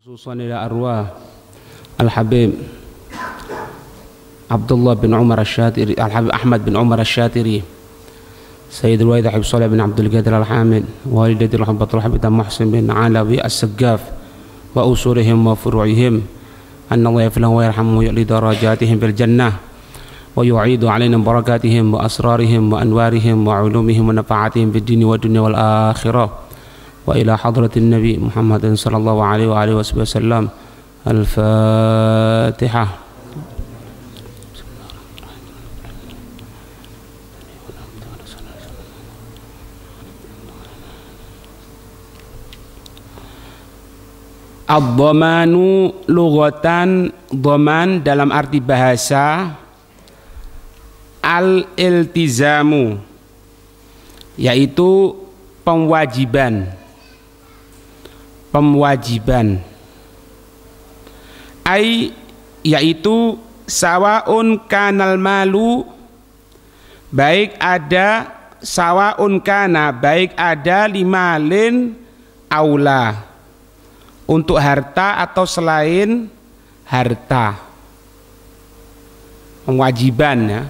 خصوصا إلى أرواح الحبيب عبد الله بن عمر الشاتري، الحبيب أحمد بن عمر الشاتري، سيد الوالد حبيب صالح بن عبد القادر الحامد، والدتي الحبة الحبيب محسن بن علوي السقاف، وأسرهم وفروعهم، أن الله يغفر لهم ويرحمهم ويعلي درجاتهم في الجنة، ويعيد علينا بركاتهم وأسرارهم وأنوارهم وعلومهم ونفعاتهم في الدين والدنيا والآخرة. وإلى حضرة النبي محمد صلى الله عليه وآله وسلم. الفاتحة. Ad-dhamanu lughatan, dhaman dalam arti bahasa, al-iltizamu yaitu pemwajiban. Pemwajiban yaitu sawaun kanal malu, baik ada sawaun kana, baik ada limalin aula, untuk harta atau selain harta. Pemwajiban ya.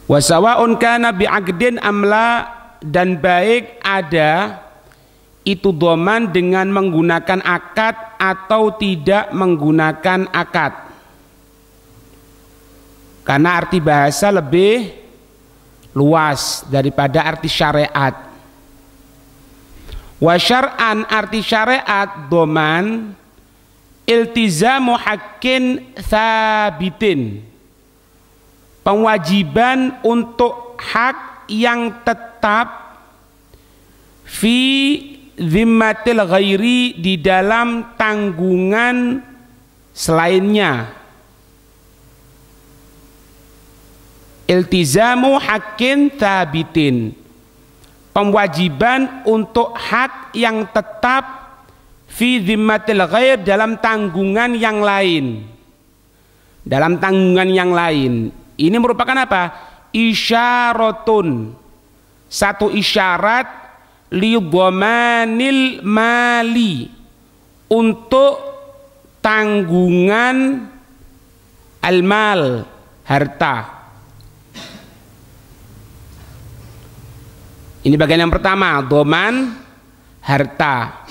Wa sawaun kana bi'aqdin amla, dan baik ada itu dhaman dengan menggunakan akad atau tidak menggunakan akad, karena arti bahasa lebih luas daripada arti syariat. Wa syar'an, arti syariat dhaman iltizamu haqqin tsabitin, pemwajiban untuk hak yang tetap fi zimmatil ghairi, di dalam tanggungan selainnya. Iltizamu haqqin tsabitin, pemwajiban untuk hak yang tetap fi zimmatil ghair, dalam tanggungan yang lain. Dalam tanggungan yang lain. Ini merupakan apa? Isyaratun, satu isyarat li dhamanil mali, untuk tanggungan al-mal, harta. Ini bagian yang pertama, dhaman harta.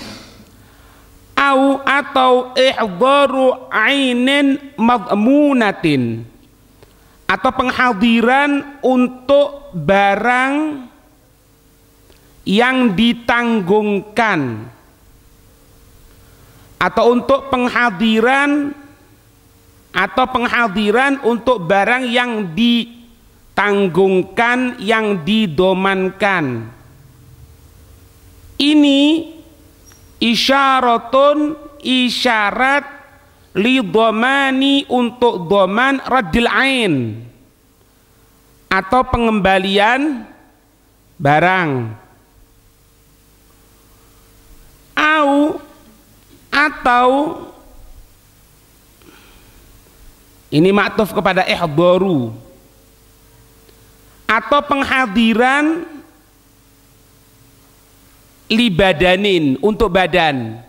Atau ihdaru ainin madmunatin, atau penghadiran untuk barang yang ditanggungkan, atau untuk penghadiran untuk barang yang ditanggungkan, yang didomankan. Ini isyaratun, isyarat li dhamani, untuk dhaman raddil ain, atau pengembalian barang. Atau ini maktuf kepada ihdaru, atau penghadiran li badanin, untuk badan.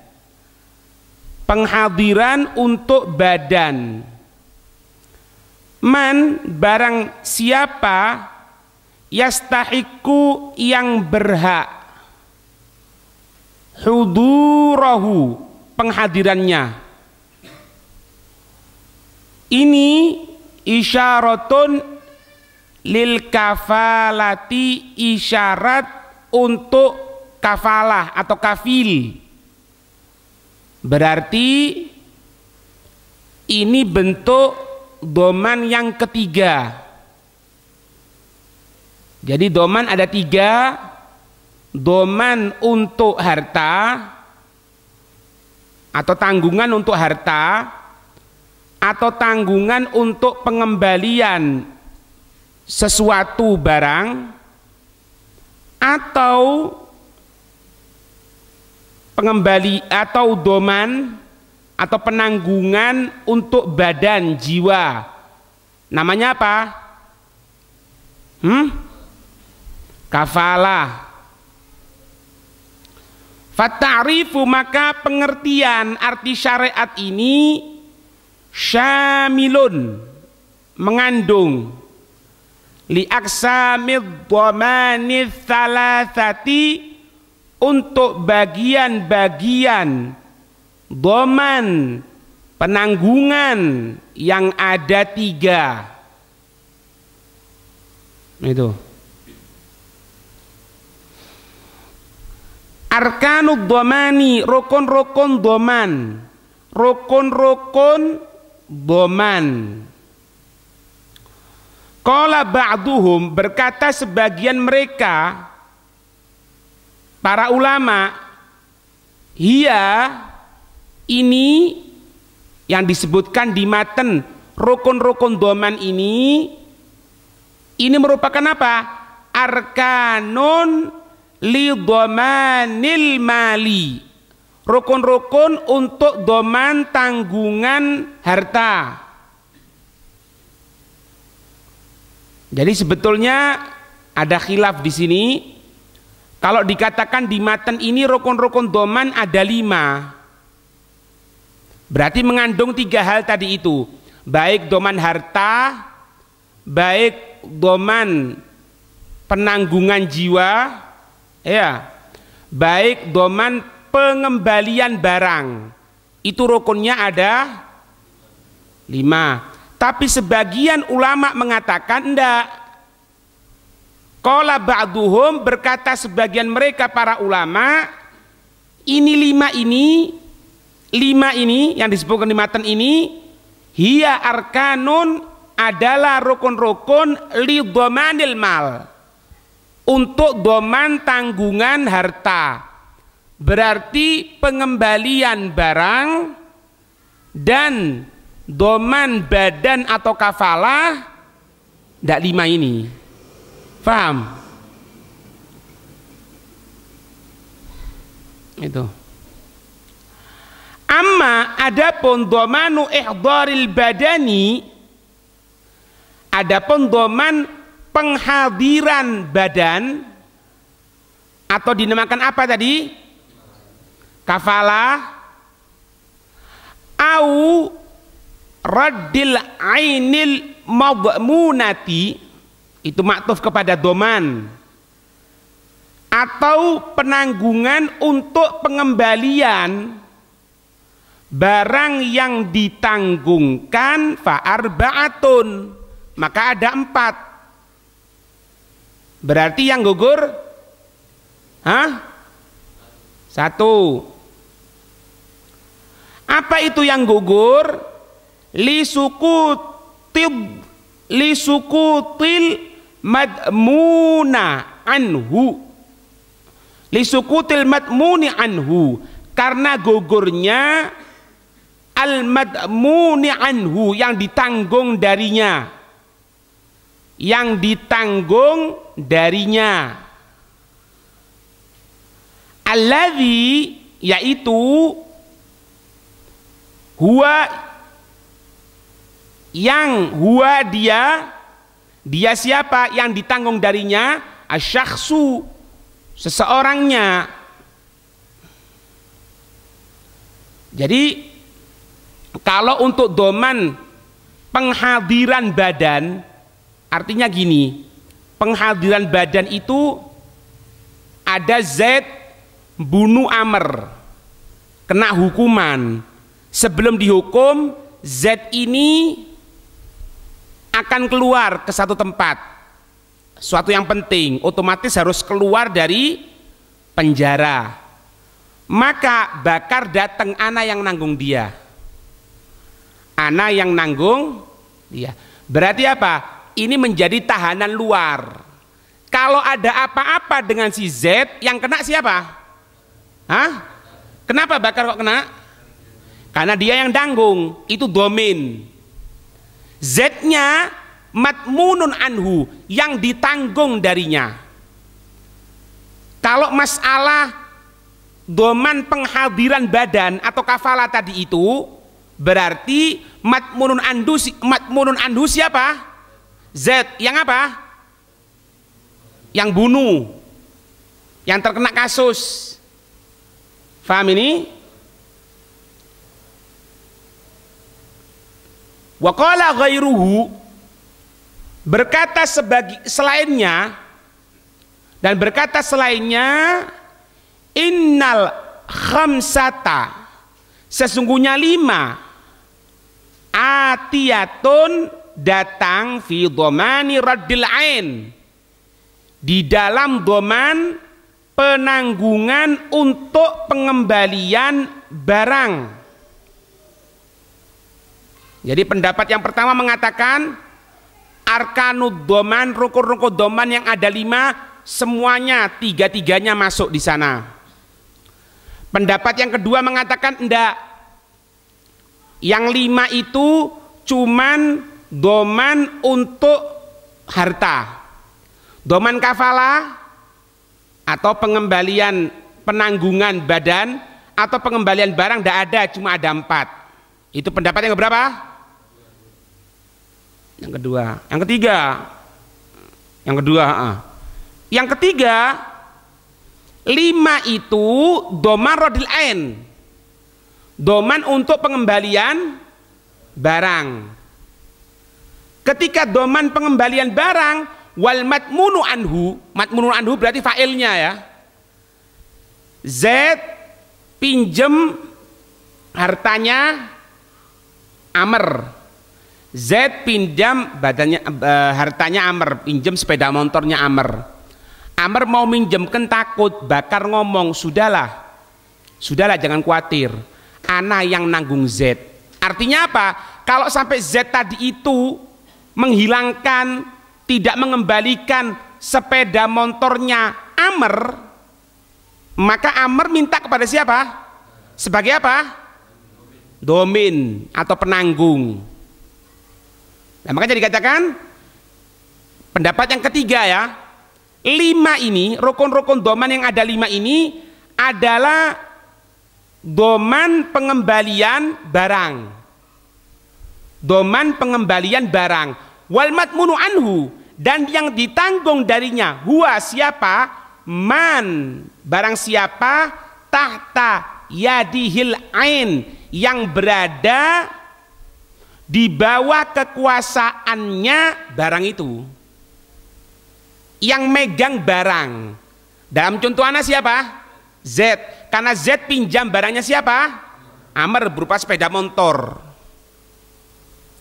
Penghadiran untuk badan. Man, barang siapa, yastahiku, yang berhak, hudurahu, penghadirannya. Ini isyaratun lil kafalati, isyarat untuk kafalah atau kafil. Berarti ini bentuk dhaman yang ketiga. Jadi dhaman ada tiga: dhaman untuk harta, atau tanggungan untuk harta, atau tanggungan untuk pengembalian sesuatu barang, atau pengembali atau dhaman atau penanggungan untuk badan, jiwa. Namanya apa? Kafalah. Fata'rifu, maka pengertian arti syariat ini syamilun, mengandung li aqsamid dhamanith thalathati, untuk bagian-bagian dhaman, penanggungan yang ada 3. Itu arkanud dhamani, rukun-rukun dhaman, rukun-rukun dhaman. Qala ba'duhum, berkata sebagian mereka para ulama, hiya, ini yang disebutkan di matan rukun-rukun dhaman ini merupakan apa? Arkanun li dhamanil mali, rukun-rukun untuk dhaman tanggungan harta. Jadi sebetulnya ada khilaf di sini. Kalau dikatakan di matan ini rukun-rukun dhaman ada 5, berarti mengandung 3 hal tadi itu, baik dhaman harta, baik dhaman penanggungan jiwa, ya, baik dhaman pengembalian barang. Itu rukunnya ada 5. Tapi sebagian ulama mengatakan enggak. Qala ba'duhum, berkata sebagian mereka para ulama, ini 5 ini yang disebutkan di matan ini, hiya arkanun, adalah rukun-rukun li dhamanil mal, untuk dhaman tanggungan harta. Berarti pengembalian barang dan dhaman badan atau kafalah, tidak 5 ini. Paham? Itu. Amma adapun dhamanu ihdharil badani, adapun dhaman penghadiran badan, atau dinamakan apa tadi? Kafalah, au raddil ainil madmunati, itu maktuf kepada dhaman, atau penanggungan untuk pengembalian barang yang ditanggungkan, fa'arba'atun, maka ada 4. Berarti yang gugur 1. Apa itu yang gugur? Lisukutil madmuna anhu, lisukutil madmuni anhu, karena gugurnya al madmuni anhu, yang ditanggung darinya, yang ditanggung darinya. Alladzi, yaitu huwa, yang huwa dia siapa? Yang ditanggung darinya, asyakhsu, seseorangnya. Jadi kalau untuk dhaman penghadiran badan, artinya gini, penghadiran badan itu ada Zaid bunuh Amr, kena hukuman. Sebelum dihukum, Zaid ini akan keluar ke satu tempat, suatu yang penting, otomatis harus keluar dari penjara. Maka Bakar datang, ana yang nanggung dia, ana yang nanggung dia. Berarti apa? Ini menjadi tahanan luar. Kalau ada apa-apa dengan si Z, yang kena siapa? Kenapa Bakar kok kena? Karena dia yang tanggung, itu domin. Z-nya matmunun anhu, yang ditanggung darinya. Kalau masalah doman penghadiran badan atau kafalah tadi itu, berarti matmunun anhu siapa? Z. Yang apa? Yang bunuh, yang terkena kasus. Faham ini? Wa qala ghairuhu, berkata selainnya, dan berkata selainnya, innal khamsata, sesungguhnya 5, atiyatun, datang fi dhamani raddil ain, di dalam dhaman penanggungan untuk pengembalian barang. Jadi pendapat yang pertama mengatakan arkanud dhaman, rukun-rukun dhaman yang ada 5, semuanya, 3-3-nya masuk di sana. Pendapat yang kedua mengatakan enggak, yang 5 itu cuman dhaman untuk harta, dhaman kafala atau pengembalian penanggungan badan atau pengembalian barang tidak ada, cuma ada 4. Itu pendapat yang berapa? Yang kedua. Yang ketiga, yang ketiga, 5 itu dhaman radil ain, dhaman untuk pengembalian barang. Ketika dhaman pengembalian barang, wal matmunu anhu berarti fa'ilnya ya. Z pinjem hartanya Amr, Z pinjam badannya, hartanya Amr, pinjam sepeda motornya Amr. Amr mau minjemkan, takut bakar, ngomong, sudahlah jangan khawatir, ana yang nanggung Z. Artinya apa? Kalau sampai Z tadi itu menghilangkan, tidak mengembalikan sepeda motornya Amr, maka Amr minta kepada siapa? Sebagai apa? Domin atau penanggung. Nah, makanya dikatakan pendapat yang ketiga ya, 5 ini, rukun-rukun doman yang ada 5 ini adalah doman pengembalian barang, doman pengembalian barang. Wal matmunu anhu, dan yang ditanggung darinya, huwa siapa? Man, barang siapa? Tahta yadihil ain, yang berada di bawah kekuasaannya barang itu, yang megang barang. Dalam contoh anak siapa? Z, karena Z pinjam barangnya siapa? Amr, berupa sepeda motor.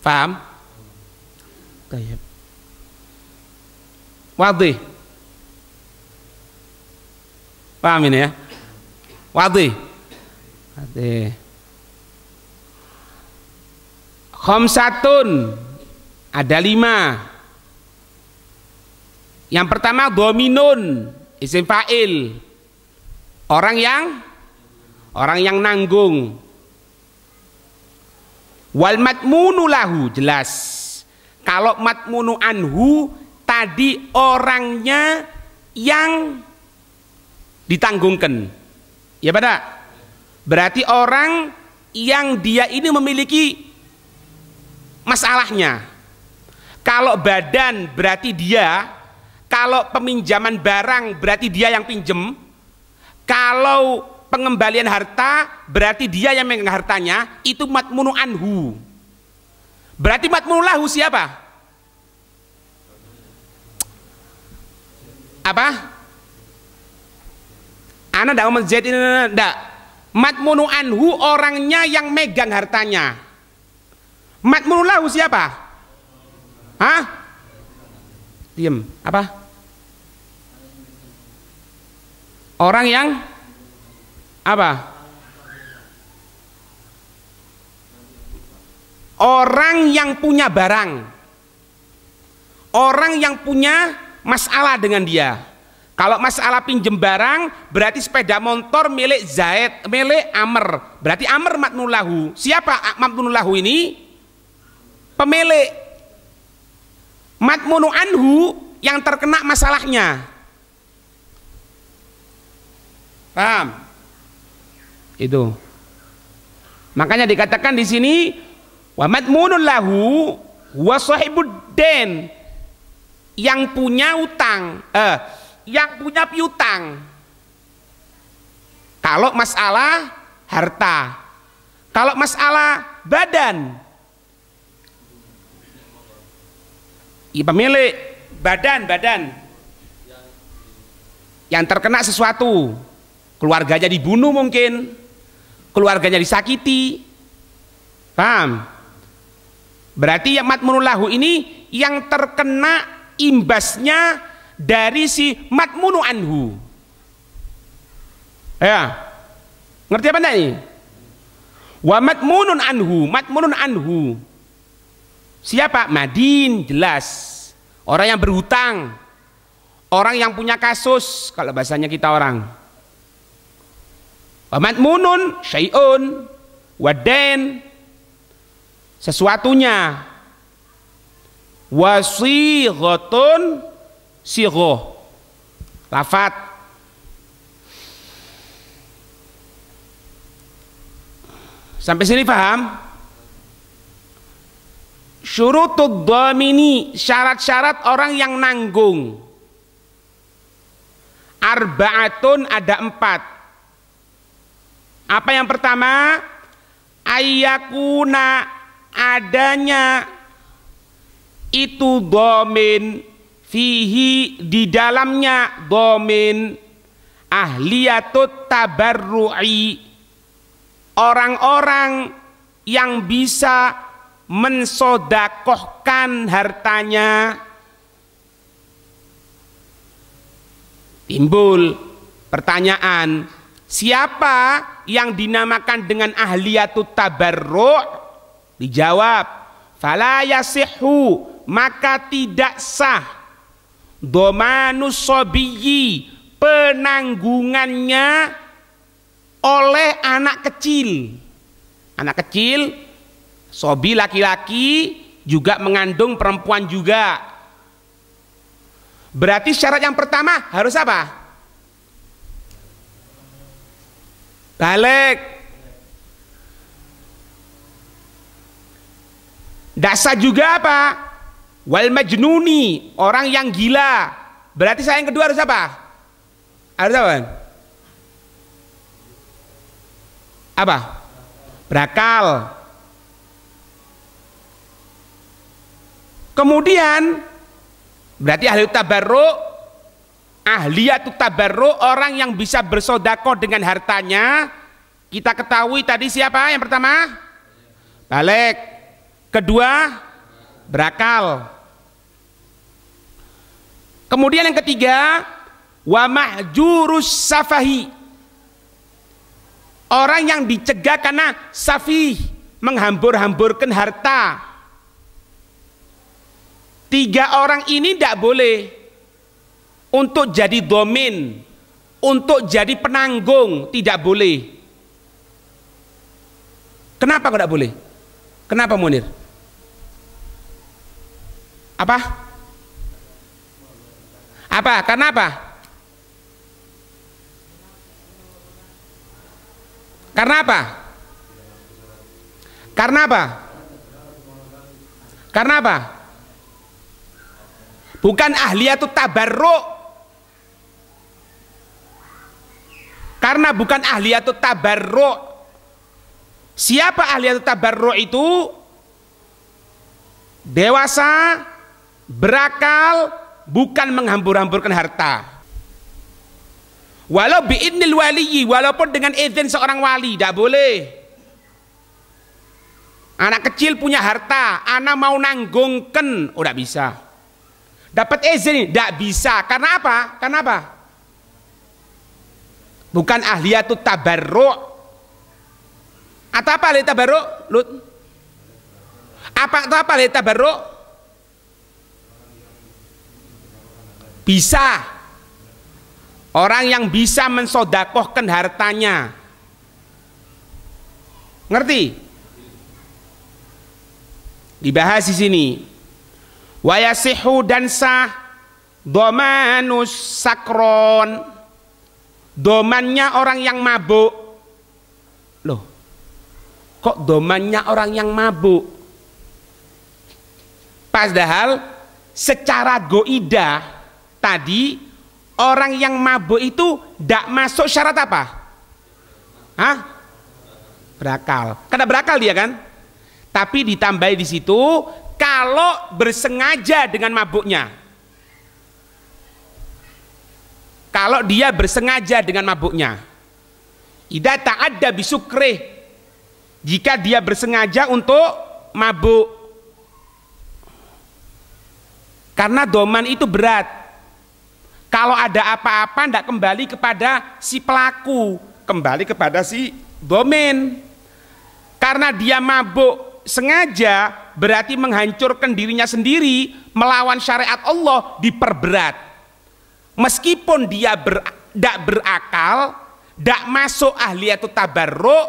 Paham? Wadih. Paham ini ya? Wadih. Khamsatun, ada 5. Yang pertama dominun, isim fa'il, orang yang nanggung. Wal matmunu lahu, jelas. Kalau matmunu anhu tadi orangnya yang ditanggungkan, ya pada berarti orang yang dia ini memiliki masalahnya. Kalau badan berarti dia, kalau peminjaman barang berarti dia yang pinjem, kalau pengembalian harta berarti dia yang megang hartanya, itu matmunu anhu. Berarti matmunu lahu siapa? Apa? Ana ndak ngomong Z ini, ndak. Matmunu anhu orangnya yang megang hartanya. Matmunu lahu siapa? Hah? Diam. Apa? Orang yang apa? Orang yang punya barang, orang yang punya masalah dengan dia. Kalau masalah pinjem barang berarti sepeda motor milik Zaid, milik Amr, berarti Amr matmunu lahu. Siapa matmunu lahu ini? Pemilik. Matmunu anhu yang terkena masalahnya. Paham? Itu. Makanya dikatakan di sini wa matmunun lahu wa sahibuddin, yang punya utang, yang punya piutang. Kalau masalah harta, kalau masalah badan, pemilik badan yang terkena sesuatu, keluarganya dibunuh mungkin, keluarganya disakiti, paham? Berarti yang matmunun lahu ini yang terkena imbasnya dari si matmunu anhu. Ya, ngerti apa enggak ini? Wa matmunun anhu. Siapa? Madin, jelas. Orang yang berhutang, orang yang punya kasus, kalau bahasanya kita orang. Wa matmunun syai'un, wadain, sesuatunya. Wasighatun, sighoh, lafat. Sampai sini paham? Syurutud dhamini, syarat-syarat orang yang nanggung. Arba'atun, ada 4. Apa yang pertama? Ayyakuna, adanya itu dhamin, fihi, di dalamnya dhamin, ahliyatut tabarru'i, orang-orang yang bisa mensodakohkan hartanya. Timbul pertanyaan, siapa yang dinamakan dengan ahliyatut tabarru'? Dijawab, fala yasihhu, maka tidak sah, dhamanus sabiyyi, penanggungannya oleh anak kecil. Anak kecil, sobi laki-laki juga mengandung perempuan juga. Berarti syarat yang pertama harus apa? Balik. Dasa juga apa? Wal majnuni, orang yang gila. Berarti saya yang kedua harus apa? Harus apa? Apa? Berakal. Kemudian berarti ahliyatut tabarru, orang yang bisa bersedekah dengan hartanya. Kita ketahui tadi siapa yang pertama? Balik. Kedua, berakal. Kemudian yang ketiga, wa mahjurus safahi, orang yang dicegah karena safih, menghambur-hamburkan harta. 3 orang ini tidak boleh untuk jadi domin, untuk jadi penanggung, tidak boleh. Kenapa kok tidak boleh? Kenapa Munir? Apa? Karena apa? Karena apa? Karena apa? Karena apa? Bukan ahliyatut tabarru'. Karena bukan ahliyatut tabarru'. Siapa ahliyatut tabarru' itu? Dewasa, berakal, bukan menghambur-hamburkan harta. Walau biidnil waliyyi, walaupun dengan izin seorang wali, tidak boleh. Anak kecil punya harta, anak mau nanggungkan, tidak bisa. Dapat izin, tidak bisa. Karena apa? Karena apa? Bukan ahliyatut tabarru'. Atau apa ahliyatut tabarru'? Lut? Apa ahliyatut tabarru'? Bisa. Orang yang bisa mensodakohkan hartanya. Ngerti? Dibahas di sini. Wa yasihu, dan sah, dhamanus sakron, domannya orang yang mabuk. Loh, kok domannya orang yang mabuk? Padahal secara goidah tadi orang yang mabuk itu tidak masuk syarat apa? Hah? Berakal. Karena berakal dia kan? Tapi ditambahi di situ kalau bersengaja dengan mabuknya. Kalau dia bersengaja dengan mabuknya. Idza ta'adda bisukrih. Jika dia bersengaja untuk mabuk. Karena doman itu berat. Kalau ada apa-apa tidak kembali kepada si pelaku, kembali kepada si domen. Karena dia mabuk sengaja berarti menghancurkan dirinya sendiri, melawan syariat Allah, diperberat. Meskipun dia tidak berakal, tidak masuk ahliyatut tabarruk,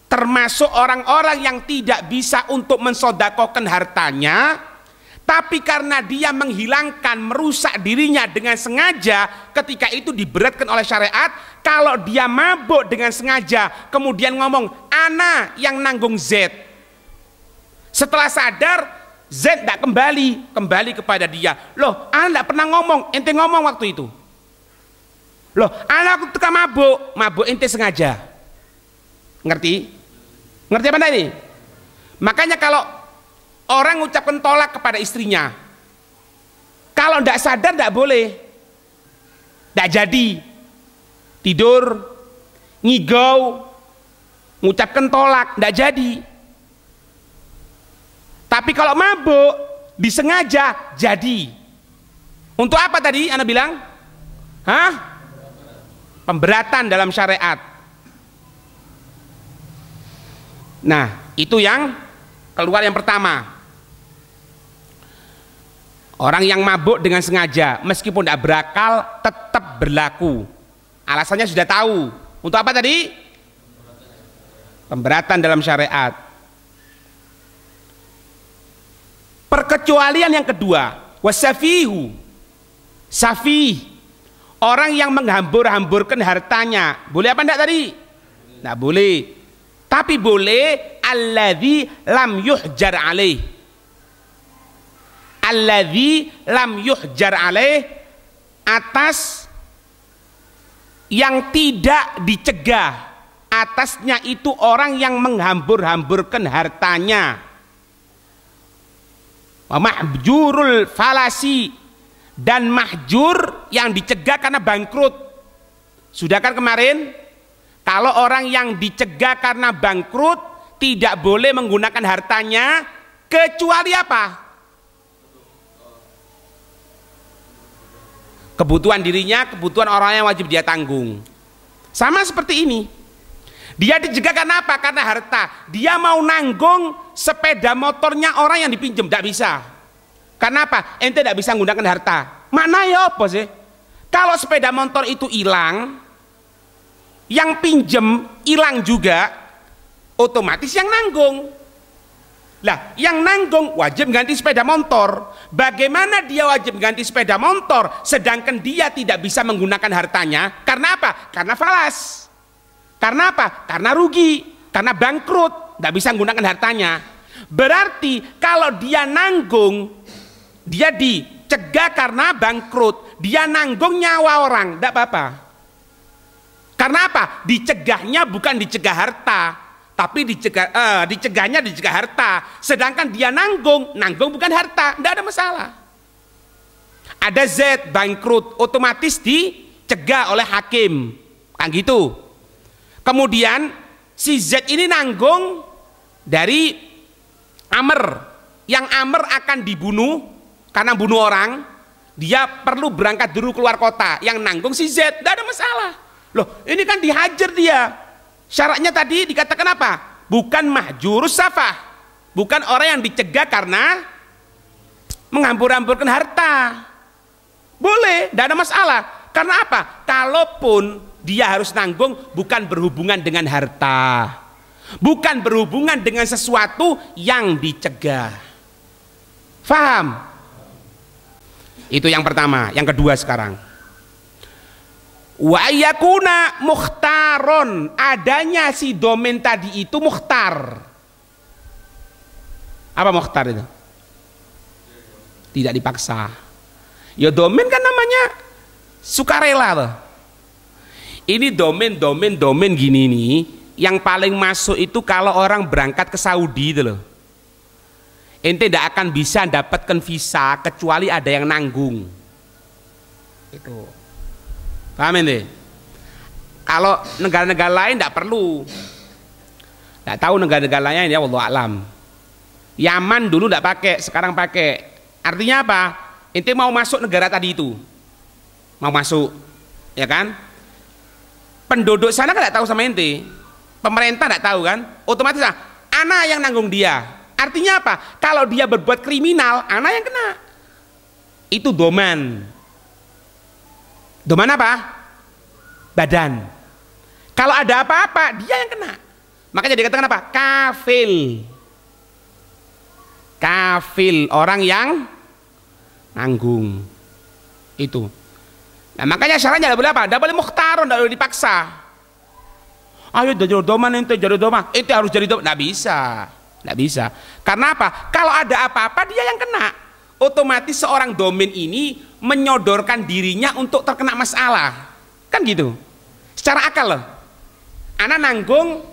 termasuk orang-orang yang tidak bisa untuk mensodakohkan hartanya, tapi karena dia menghilangkan, merusak dirinya dengan sengaja, ketika itu diberatkan oleh syariat. Kalau dia mabuk dengan sengaja, kemudian ngomong, ana yang nanggung Z. Setelah sadar, Z tidak kembali kepada dia. Loh, ana tidak pernah ngomong, ente ngomong waktu itu. Loh, ana aku tukang mabuk ente sengaja. Ngerti? Ngerti apa ini? Makanya kalau orang ucapkan tolak kepada istrinya, kalau tidak sadar tidak boleh, tidak jadi. Tidur, ngigau, mengucapkan tolak, tidak jadi. Tapi kalau mabuk, disengaja, jadi. Untuk apa tadi Anda bilang? Hah? Pemberatan dalam syariat. Nah, itu yang keluar yang pertama. Orang yang mabuk dengan sengaja, meskipun tidak berakal, tetap berlaku. Alasannya sudah tahu. Untuk apa tadi? Pemberatan dalam syariat. Perkecualian yang kedua, wasafihu, safih, orang yang menghambur-hamburkan hartanya. Boleh apa enggak tadi? Tidak boleh. Tapi boleh alladzi lam yuhjar alaih. Alladzi lam yuhjar alaih, atas yang tidak dicegah. Atasnya itu orang yang menghambur-hamburkan hartanya. Wa mahjurul falasi, dan mahjur yang dicegah karena bangkrut. Sudah kan kemarin, kalau orang yang dicegah karena bangkrut tidak boleh menggunakan hartanya kecuali apa? Kebutuhan dirinya, kebutuhan orang yang wajib dia tanggung. Sama seperti ini. Dia dicegah karena apa? Karena harta. Dia mau nanggung sepeda motornya orang yang dipinjam, tidak bisa. Karena apa? Ente tidak bisa menggunakan harta. Maknanya apa sih? Kalau sepeda motor itu hilang, yang pinjem hilang juga, otomatis yang nanggung. Lah, yang nanggung wajib ganti sepeda motor. Bagaimana dia wajib ganti sepeda motor sedangkan dia tidak bisa menggunakan hartanya? Karena apa? Karena falas. Karena apa? Karena rugi, karena bangkrut, tidak bisa menggunakan hartanya. Berarti kalau dia nanggung, dia dicegah karena bangkrut, dia nanggung nyawa orang, tidak apa-apa. Karena apa? Dicegahnya bukan dicegah harta, tapi dicegahnya dicegah harta. Sedangkan dia nanggung bukan harta, tidak ada masalah. Ada Z bangkrut, otomatis dicegah oleh hakim, kan gitu. Kemudian si Z ini nanggung dari Amr, yang Amr akan dibunuh karena bunuh orang, dia perlu berangkat dulu keluar kota, yang nanggung si Z, tidak ada masalah. Loh, ini kan dihajar dia. Syaratnya tadi dikatakan apa? Bukan mahjurus safah, bukan orang yang dicegah karena menghambur-hamburkan harta. Boleh, tidak ada masalah. Karena apa? Kalaupun dia harus nanggung, bukan berhubungan dengan harta, bukan berhubungan dengan sesuatu yang dicegah. Faham? Itu yang pertama. Yang kedua sekarang, wa ayyakuna mukhtaron, adanya si domen tadi itu mukhtar. Apa mukhtar itu? Tidak dipaksa. Ya domen kan namanya sukarela loh. Ini domain gini nih, yang paling masuk itu kalau orang berangkat ke Saudi itu loh. Ente tidak akan bisa dapatkan visa kecuali ada yang nanggung. Itu. Paham ente? Kalau negara-negara lain tidak perlu. Tidak tahu negara-negara lain ya, wallahu alam. Yaman dulu tidak pakai, sekarang pakai. Artinya apa? Ente mau masuk negara tadi itu, mau masuk, ya kan? Penduduk sana kan tidak tahu sama ente, pemerintah tidak tahu kan? Otomatis anak yang nanggung dia. Artinya apa? Kalau dia berbuat kriminal, anak yang kena. Itu doman. Doman apa? Badan. Kalau ada apa-apa, dia yang kena. Makanya dikatakan apa? Kafil. Kafil, orang yang nanggung. Itu. Nah, makanya syaratnya tidak boleh apa? Tidak boleh mukhtarun, tidak boleh dipaksa. Ayo jadi doman, ente jadi doman, ente harus jadi doman. Tidak bisa. Tidak bisa. Karena apa? Kalau ada apa-apa dia yang kena. Otomatis seorang domain ini menyodorkan dirinya untuk terkena masalah. Kan gitu. Secara akal loh. Anak nanggung,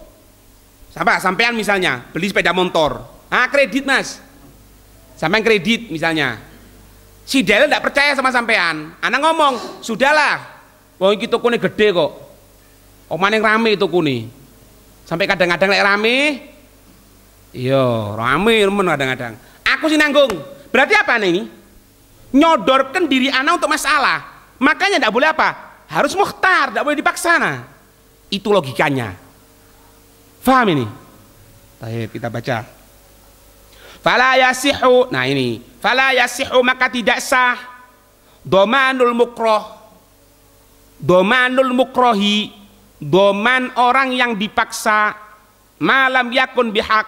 sampean misalnya beli sepeda motor. Kredit mas. Sampean kredit misalnya. Si Del tidak percaya sama sampean. Anak ngomong, sudahlah. Wong iki tokone gede kok. Omane rame tokone. Sampai kadang-kadang lek rame, iya, rame men kadang-kadang. Aku sih nanggung. Berarti apa nih ini? Nyodorkan diri anak untuk masalah. Makanya tidak boleh apa? Harus mukhtar, tidak boleh dipaksa. Nah. Itu logikanya. Faham ini? Baik, kita baca. Fala yasihu. Nah ini. Fala yasihu, maka tidak sah domanul mukroh. Domanul mukrohi, doman orang yang dipaksa, malam yakun bihak,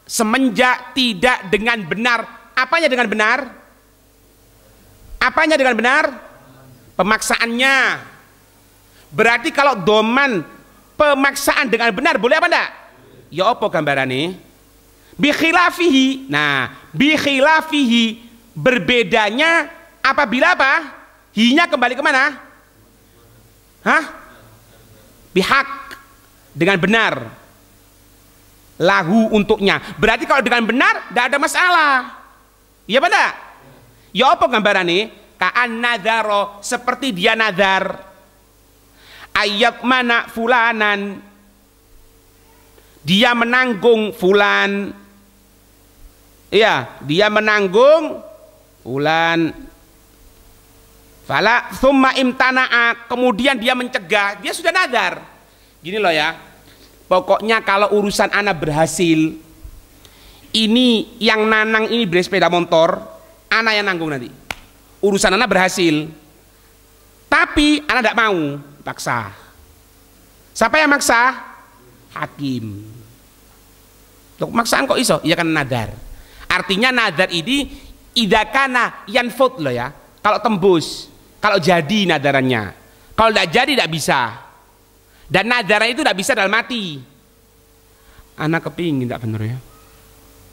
semenjak tidak dengan benar. Apanya dengan benar? Apanya dengan benar? Pemaksaannya. Berarti kalau doman pemaksaan dengan benar boleh apa enggak? Ya apa gambarannya? Bikhilafihi. Nah, bikhilafihi, berbedanya apabila apa? Hinya kembali kemana? Bihak, dengan benar. Lahu, untuknya. Berarti kalau dengan benar tidak ada masalah. Iya apa enggak? Ya apa gambarannya? Ka'an nadharo, seperti dia nadhar. Ayat mana fulanan, dia menanggung fulan. Iya, dia menanggung fulan. Fala thumma imtana'a, kemudian dia mencegah, dia sudah nadar. Gini loh ya. Pokoknya kalau urusan anak berhasil, ini yang nanang ini beli sepeda motor, anak yang nanggung nanti. Urusan anak berhasil. Tapi anak tidak mau, paksa. Siapa yang maksa? Hakim. Loh, maksaan kok iso? Iya kan nadar. Artinya nadar ini idakana yanfut loh ya. Kalau tembus, kalau jadi nadarannya. Kalau tidak jadi tidak bisa. Dan nadaran itu tidak bisa dalam mati. Anak kepingin tidak benar ya.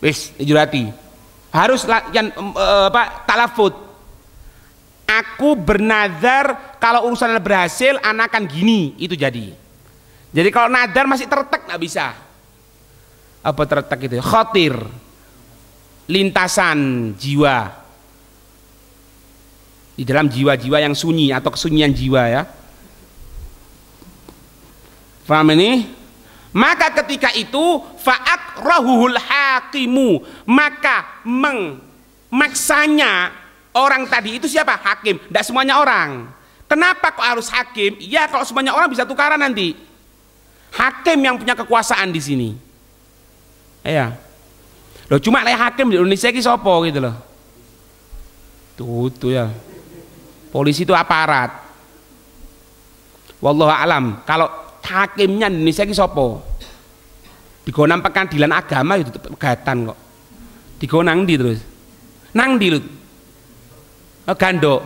Wis, jurati. Harus yang talafut. Aku bernadar kalau urusan berhasil anak akan gini, itu jadi. Jadi kalau nadar masih tertek nggak bisa. Apa tertek itu? Khotir, lintasan jiwa. Di dalam jiwa-jiwa yang sunyi atau kesunyian jiwa ya. Paham ini? Maka ketika itu fa'akrahuhul hakimu, maka memaksanya orang tadi itu siapa? Hakim. Tidak semuanya orang. Kenapa kok harus hakim? Ya kalau semuanya orang bisa tukaran nanti. Hakim yang punya kekuasaan di sini. Ya. Loh cuma lek hakim di Indonesia ini sopo gitu loh. Tuh ya. Polisi itu aparat. Wallahu alam. Kalau hakimnya di Indonesia ini sopo? Digonang pengadilan agama itu pegatan kok. Digonang di terus. Nang di lut. Gandok.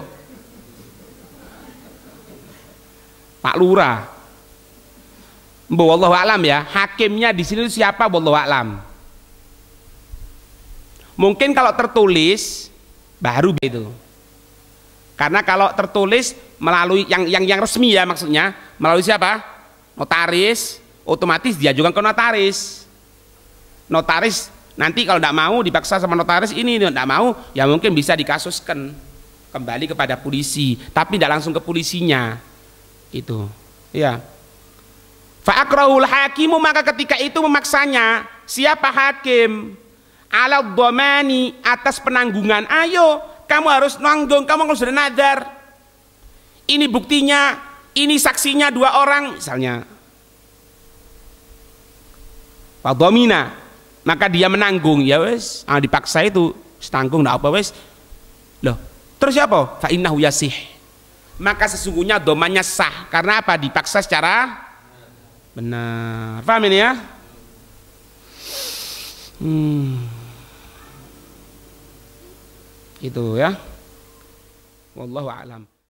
Pak Lurah. Mbok wallahu alam ya, hakimnya di sini siapa wallahu alam. Mungkin kalau tertulis baru itu. Karena kalau tertulis melalui yang resmi ya, maksudnya melalui siapa? Notaris, otomatis diajukan ke notaris. Notaris nanti kalau tidak mau dipaksa sama notaris ini tidak mau, ya mungkin bisa dikasuskan kembali kepada polisi, tapi tidak langsung ke polisinya. Itu. Ya. Fa'akrahul hakimu, maka ketika itu memaksanya siapa hakim? Ala dhamani, atas penanggungan. Ayo, kamu harus nanggung, kamu harus nadar. Ini buktinya, ini saksinya 2 orang misalnya. Fadhamina, maka dia menanggung, ya wes, dipaksa itu setanggung ndak apa wes. Loh, terus apa? Fa innahu yasih. Maka sesungguhnya domannya sah, karena apa? Dipaksa secara benar. Paham ini ya? Itu ya. Wallahu a'lam.